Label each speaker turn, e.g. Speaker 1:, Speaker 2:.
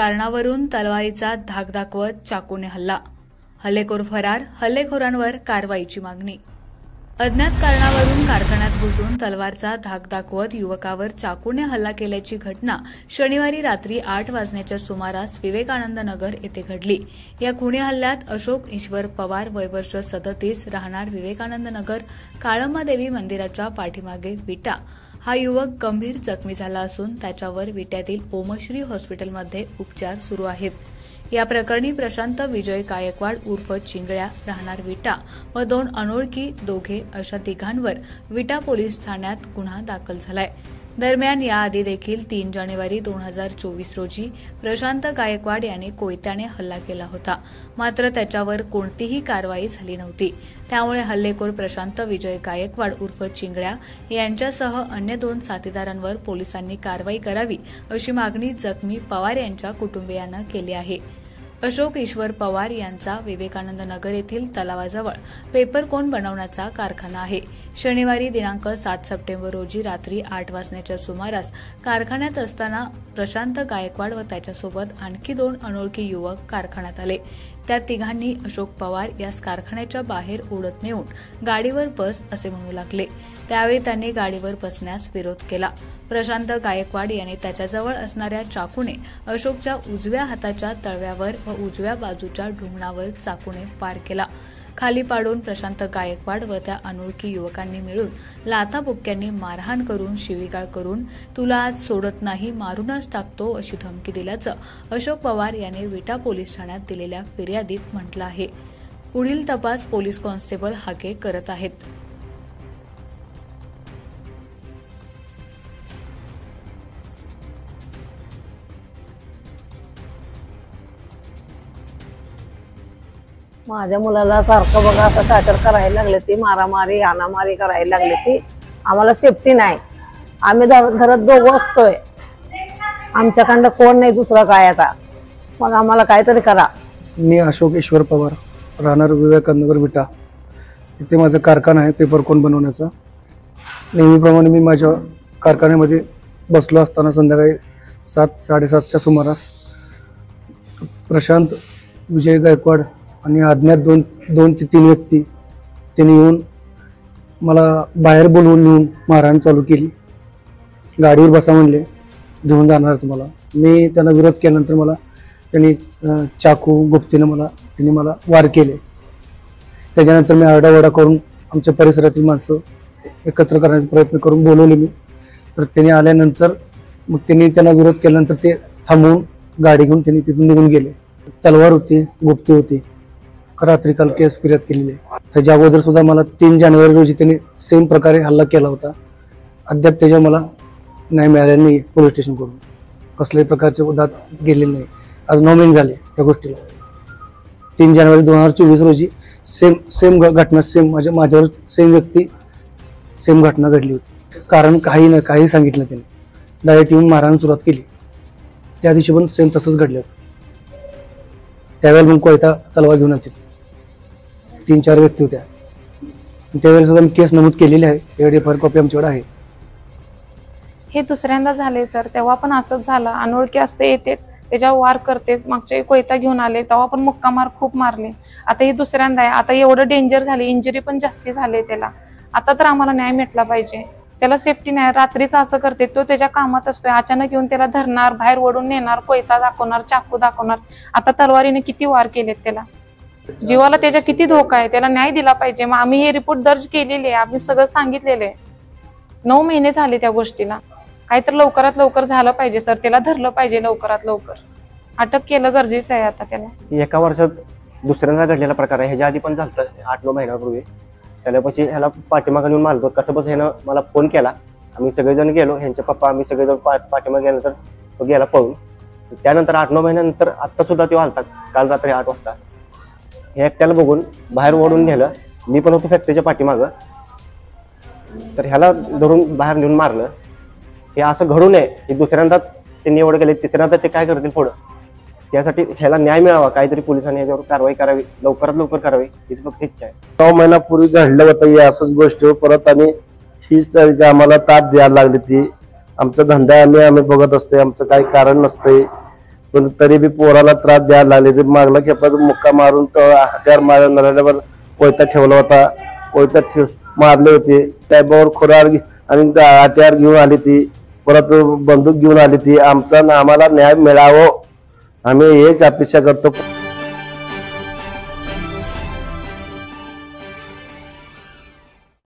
Speaker 1: कारणावरून तलवारीचा धाक दाखवत चाकूने हल्ला, हल्लेखोर फरार, हल्लेखोरांवर कारवाईची मागणी। अज्ञात कारणावरून कारखान्यात घुसून तलवारचा धाक दाखवत युवकावर चाकूने हल्ला केल्याची घटना शनिवारी रात्री 8 वाजण्याच्या सुमारास विवेकानंद नगर येथे घडली। या खुनी हल्ल्यात अशोक ईश्वर पवार वय वर्ष 37 राहणार विवेकानंद नगर काळम्मादेवी मंदिराच्या पाठीमागे विटा हा युवक गंभीर जखमी झाला असून त्याच्यावर विट्यातील ओमश्री हॉस्पिटलमध्ये उपचार सुरू आहेत। या प्रकरणी प्रशांत विजय गायकवाड उर्फ चिंगळ्या राहणार विटा व 2 अनोळखी दोघे अशा तिघांवर विटा पोलीस ठाण्यात गुन्हा दाखल झालाय। दरम्यान याआधी देखील 3 जानेवारी 2024 रोजी प्रशांत गायकवाड याने कोयत्याने हल्ला केला होता, मात्र त्याच्यावर कोणतीही कारवाई झाली नव्हती। त्यामुळे हल्लेखोर प्रशांत विजय गायकवाड उर्फ चिंगळ्या यांच्यासह अन्य 2 साथीदारांवर पोलिसांनी कारवाई करावी अशी मागणी जखमी पवार यांच्या कुटुंबियांना केली आहे। अशोक ईश्वर पवार यांचा विवेकानंद नगर येथील तलावाजवळ पेपरकोन बनवण्याचा कारखाना आहे। शनिवारी दिनांक 7 सप्टेंबर रोजी रात्री 8 वाजण्याच्या सुमारास कारखान्यात असताना प्रशांत गायकवाड व त्याच्यासोबत आणखी 2 अनोळखी युवक कारखान्यात आले। त्या तिघांनी अशोक पवार यास कारखान्याच्या बाहेर ओढत नेऊन गाडीवर बस असे म्हणू लागले। त्यावेळी त्यांनी गाडीवर बसण्यास विरोध केला। प्रशांत गायकवाड याने त्याच्याजवळ असणाऱ्या चाकूने अशोकच्या उजव्या हाताच्या तळव्यावर व उजव्या बाजूच्या ढुंगणावर चाकूने पार केला। खाली पाडून प्रशांत गायकवाड व त्या अनोळखी युवकांनी मिळून लाथाबुक्क्यांनी मारहाण करून शिवीगाळ करून तुला आज सोडत नाही, मारूनच टाकतो अशी धमकी दिल्याचं अशोक पवार याने विटा पोलीस ठाण्यात दिलेल्या फिर्यादीत म्हटलं आहे। पुढील तपास पोलीस कॉन्स्टेबल हाके करत आहेत।
Speaker 2: माझ्या मुलाला सारखं बघा असं काहीतरी करायला लागले, ती मारामारी हाणामारी करायला लागली, ती आम्हाला सेफ्टी नाही। आम्ही घरात दोघं असतोय, आमच्याकडं कोण नाही दुसरं काय, आता मग आम्हाला काहीतरी करा।
Speaker 3: मी अशोक ईश्वर पवार राहणार विवेकानंद नगर विटा, इथे माझा कारखाना आहे पेपरकोन बनवण्याचा। नेहमीप्रमाणे मी माझ्या कारखान्यामध्ये बसलो असताना संध्याकाळी 7-7:30च्या सुमारास प्रशांत विजय गायकवाड आणि अज्ञात 2 ते 3 व्यक्ती त्यांनी येऊन मला बाहेर बोलवून नेऊन मारहाण चालू केली। गाडीवर बसा म्हणले, घेऊन जाणार तुम्हाला। मी त्यांना विरोध केल्यानंतर मला त्यांनी चाकू गुप्तीने त्यांनी मला वार केले। त्याच्यानंतर मी आरडाओरडा करून आमच्या परिसरातील माणसं एकत्र करण्याचा प्रयत्न करून बोलवले मी, तर त्यांनी आल्यानंतर मग त्यांना विरोध केल्यानंतर ते थांबवून गाडी घेऊन त्यांनी तिथून निघून गेले। तलवार होती, गुप्ती होती, रात्री काल केस फिर्याद केलेली आहे। त्याच्या अगोदर सुद्धा मला 3 जानेवारी रोजी त्यांनी सेम प्रकारे हल्ला केला होता। अद्याप त्याच्या मला न्याय मिळालेला नाही, पोलीस स्टेशन कडून कसल्याही प्रकारचे उदात गेले नाही। आज 9 महिने झाले या गोष्टीला। 3 जानेवारी 2024 रोजी सेम घटना माझ्यावर सेम व्यक्ती सेम घटना घडली होती। कारण काही सांगितलं त्यांनी, डायरेक्ट येऊन मारहाण सुरुवात केली। त्या दिवशी पण सेम तसंच घडलं होतं। त्यावेळेला मग कोयता तलवार घेऊन आले, 3-4 व्यक्ती होत्या। त्यावेळेला सुद्धा मी केस नमूद केलेली आहे, FIR कॉपी आमच्याकडे आहे।
Speaker 4: हे दुसऱ्यांदा झाले सर, तेव्हा पण असंच झालं। अनोळखी असते, येते त्याच्यावर वार करते। मागच्या कोयता घेऊन आले तेव्हा पण मुक्का मार खूप मारले। आता हे दुसऱ्यांदा आहे। आता एवढं डेंजर झाले, इंजुरी पण जास्ती झाले त्याला। आता तर आम्हाला न्याय भेटला पाहिजे, त्याला सेफ्टी नाही। रात्रीचं असं करते, तो त्याच्या कामात असतोय, अचानक येऊन त्याला धरणार, बाहेर ओढून नेणार, कोयता दाखवणार, चाकू दाखवणार। आता तलवारीने किती वार केलेत त्याला, जीवाला त्याच्या किती धोका आहे, त्याला न्याय दिला पाहिजे। मग आम्ही हे रिपोर्ट दर्ज केलेले आहे, आम्ही सगळं सांगितलेलं आहे। 9 महिने झाले त्या गोष्टीला, काहीतरी लवकरात लवकर झालं पाहिजे सर, त्याला धरलं पाहिजे लवकरात लवकर, अटक केलं गरजेचं आहे आता त्याला।
Speaker 5: एका वर्षात दुसऱ्यांदा घडलेला प्रकार आहे, ह्याच्या आधी पण झालं 8-9 महिन्यापूर्वी। त्याच्यापाशी ह्याला पाठीमागे नेऊन मारतो, कसं बस ह्यानं मला फोन केला, आम्ही सगळेजण गेलो, ह्यांचे पप्पा आम्ही सगळेजण पाठीमागे गेल्यानंतर तो गेला पळून। त्यानंतर 8-9 महिन्यानंतर आत्ता सुद्धा तो आलता, काल रात्री 8 वाजता। हे एकट्याला बघून बाहेर ओढून नेलं, मी पण होतो फॅक्टरीच्या पाठीमागं, तर ह्याला धरून बाहेर नेऊन मारलं। हे असं घडू नये, हे दुसऱ्यांदा त्यांनी एवढं केले, तिसऱ्यांदा ते काय करतील पुढं, त्यासाठी ह्याला न्याय मिळावा, काहीतरी पोलिसांनी याच्यावर कारवाई करावी, लवकरात लवकर करावी, हीच फक्त इच्छा आहे।
Speaker 6: 9 महिन्यापूर्वी घडलं होतं ही असंच गोष्ट, परत आणि हीच आम्हाला ताप द्यायला लागली। ती आमचा धंदा आम्ही बघत असते, आमचं काही कारण नसतंय, पण तरी बी पोराला त्रास द्यायला लागले. ते मागला खेपात मुक्का मारून तर हत्यार मारल्यावर कोयता ठेवला होता. कोयता मारले होते. त्याबरोबर खोरार आणि हत्यार घेऊन आली ती. परत बंदूक घेऊन आली ती. आमचा आम्हाला न्याय मिळावं आम्ही हेच अपेक्षा करतो.